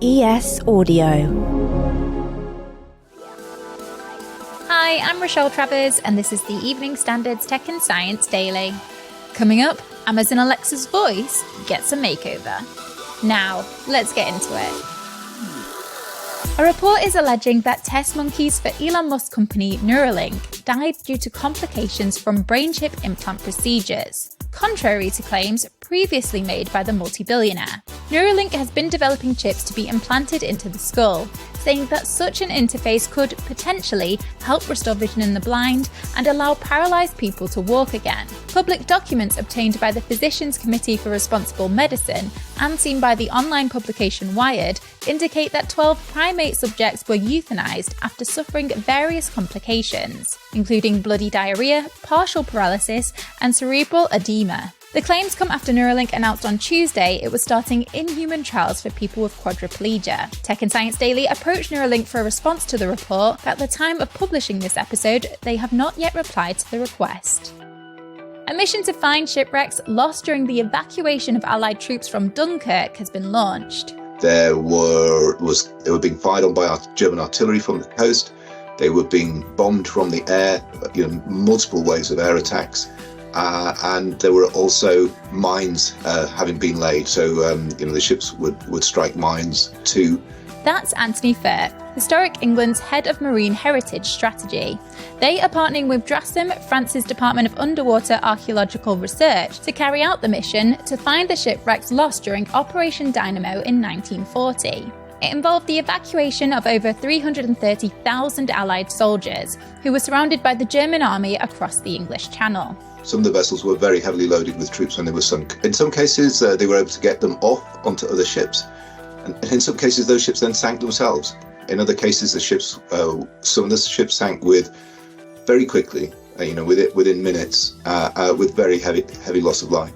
ES Audio. Hi, I'm Rochelle Travers, and this is the Evening Standard's Tech and Science Daily. Coming up, Amazon Alexa's voice gets a makeover. Now, let's get into it. A report is alleging that test monkeys for Elon Musk's company Neuralink died due to complications from brain chip implant procedures, contrary to claims previously made by the multi-billionaire. Neuralink has been developing chips to be implanted into the skull, saying that such an interface could potentially help restore vision in the blind and allow paralysed people to walk again. Public documents obtained by the Physicians Committee for Responsible Medicine and seen by the online publication Wired indicate that 12 primate subjects were euthanized after suffering various complications, including bloody diarrhea, partial paralysis, and cerebral edema. The claims come after Neuralink announced on Tuesday it was starting in-human trials for people with quadriplegia. Tech and Science Daily approached Neuralink for a response to the report, but at the time of publishing this episode, they have not yet replied to the request. A mission to find shipwrecks lost during the evacuation of Allied troops from Dunkirk has been launched. They were being fired on by German artillery from the coast. They were being bombed from the air, multiple waves of air attacks. And there were also mines having been laid, so the ships would strike mines too. That's Anthony Firth, Historic England's head of Marine Heritage Strategy. They are partnering with DRASM, France's Department of Underwater Archaeological Research, to carry out the mission to find the shipwrecks lost during Operation Dynamo in 1940. It involved the evacuation of over 330,000 Allied soldiers, who were surrounded by the German army across the English Channel. Some of the vessels were very heavily loaded with troops when they were sunk. In some cases, they were able to get them off onto other ships. And in some cases, those ships then sank themselves. In other cases, some of the ships sank very quickly, within minutes, with very heavy loss of life.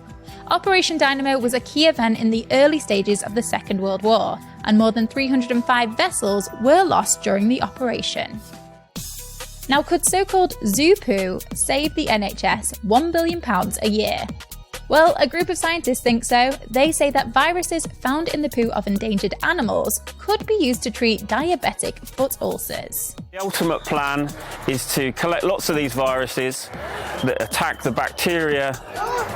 Operation Dynamo was a key event in the early stages of the Second World War, and more than 305 vessels were lost during the operation. Now, could so-called zoo poo save the NHS £1 billion a year? Well, a group of scientists think so. They say that viruses found in the poo of endangered animals could be used to treat diabetic foot ulcers. The ultimate plan is to collect lots of these viruses that attack the bacteria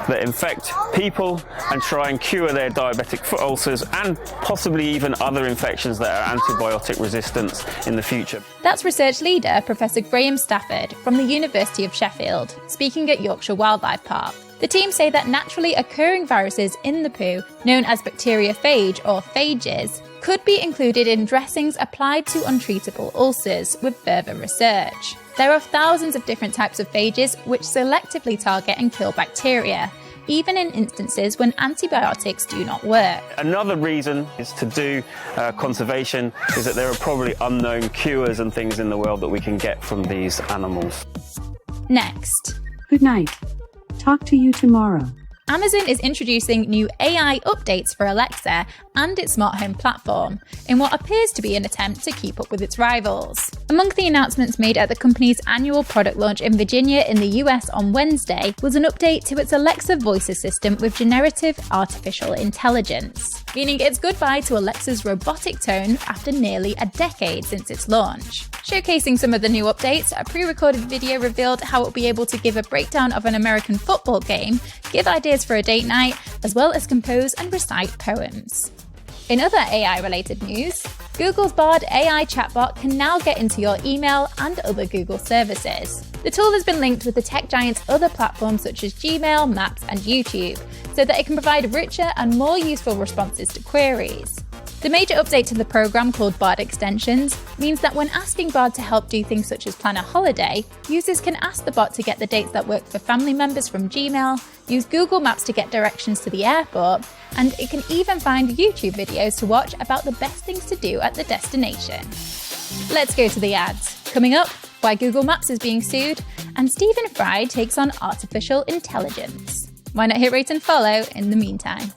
that infect people and try and cure their diabetic foot ulcers and possibly even other infections that are antibiotic resistant in the future. That's research leader Professor Graham Stafford from the University of Sheffield, speaking at Yorkshire Wildlife Park. The team say that naturally occurring viruses in the poo, known as bacteriophage or phages, could be included in dressings applied to untreatable ulcers with further research. There are thousands of different types of phages which selectively target and kill bacteria, even in instances when antibiotics do not work. Another reason is to do conservation is that there are probably unknown cures and things in the world that we can get from these animals. Next. Good night. Talk to you tomorrow. Amazon is introducing new AI updates for Alexa and its smart home platform, in what appears to be an attempt to keep up with its rivals. Among the announcements made at the company's annual product launch in Virginia in the US on Wednesday was an update to its Alexa voice assistant with generative artificial intelligence, meaning it's goodbye to Alexa's robotic tone after nearly a decade since its launch. Showcasing some of the new updates, a pre-recorded video revealed how it will be able to give a breakdown of an American football game, give ideas for a date night, as well as compose and recite poems. In other AI-related news, Google's Bard AI chatbot can now get into your email and other Google services. The tool has been linked with the tech giant's other platforms such as Gmail, Maps, and YouTube, so that it can provide richer and more useful responses to queries. The major update to the program, called Bard Extensions, means that when asking Bard to help do things such as plan a holiday, users can ask the bot to get the dates that work for family members from Gmail, use Google Maps to get directions to the airport, and it can even find YouTube videos to watch about the best things to do at the destination. Let's go to the ads. Coming up, why Google Maps is being sued, and Stephen Fry takes on artificial intelligence. Why not hit rate and follow in the meantime?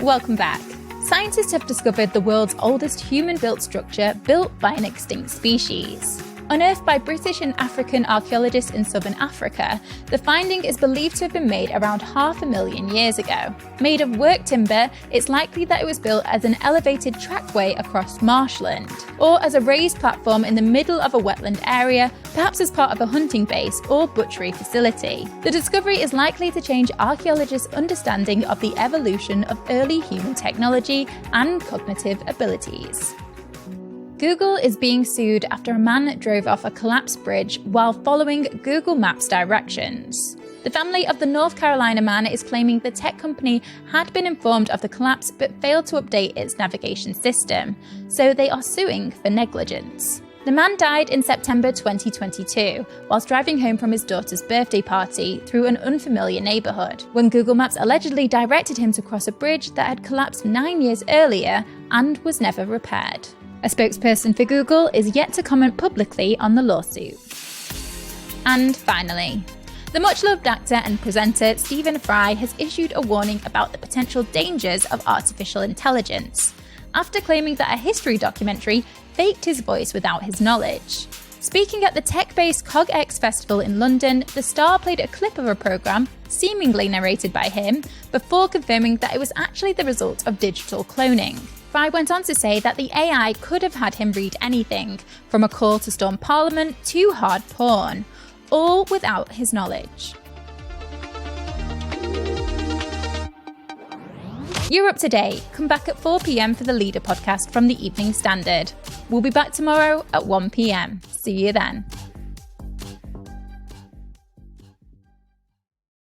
Welcome back. Scientists have discovered the world's oldest human-built structure built by an extinct species. Unearthed by British and African archaeologists in southern Africa, the finding is believed to have been made around 500,000 years ago. Made of work timber, it's likely that it was built as an elevated trackway across marshland, or as a raised platform in the middle of a wetland area, perhaps as part of a hunting base or butchery facility. The discovery is likely to change archaeologists' understanding of the evolution of early human technology and cognitive abilities. Google is being sued after a man drove off a collapsed bridge while following Google Maps directions. The family of the North Carolina man is claiming the tech company had been informed of the collapse but failed to update its navigation system, so they are suing for negligence. The man died in September 2022 whilst driving home from his daughter's birthday party through an unfamiliar neighbourhood, when Google Maps allegedly directed him to cross a bridge that had collapsed 9 years earlier and was never repaired. A spokesperson for Google is yet to comment publicly on the lawsuit. And finally, the much-loved actor and presenter Stephen Fry has issued a warning about the potential dangers of artificial intelligence, after claiming that a history documentary faked his voice without his knowledge. Speaking at the tech-based CogX Festival in London, the star played a clip of a programme, seemingly narrated by him, before confirming that it was actually the result of digital cloning. Fry went on to say that the AI could have had him read anything, from a call to storm Parliament to hard porn, all without his knowledge. You're up to date. Come back at 4 p.m. for the Leader podcast from the Evening Standard. We'll be back tomorrow at 1 p.m. See you then.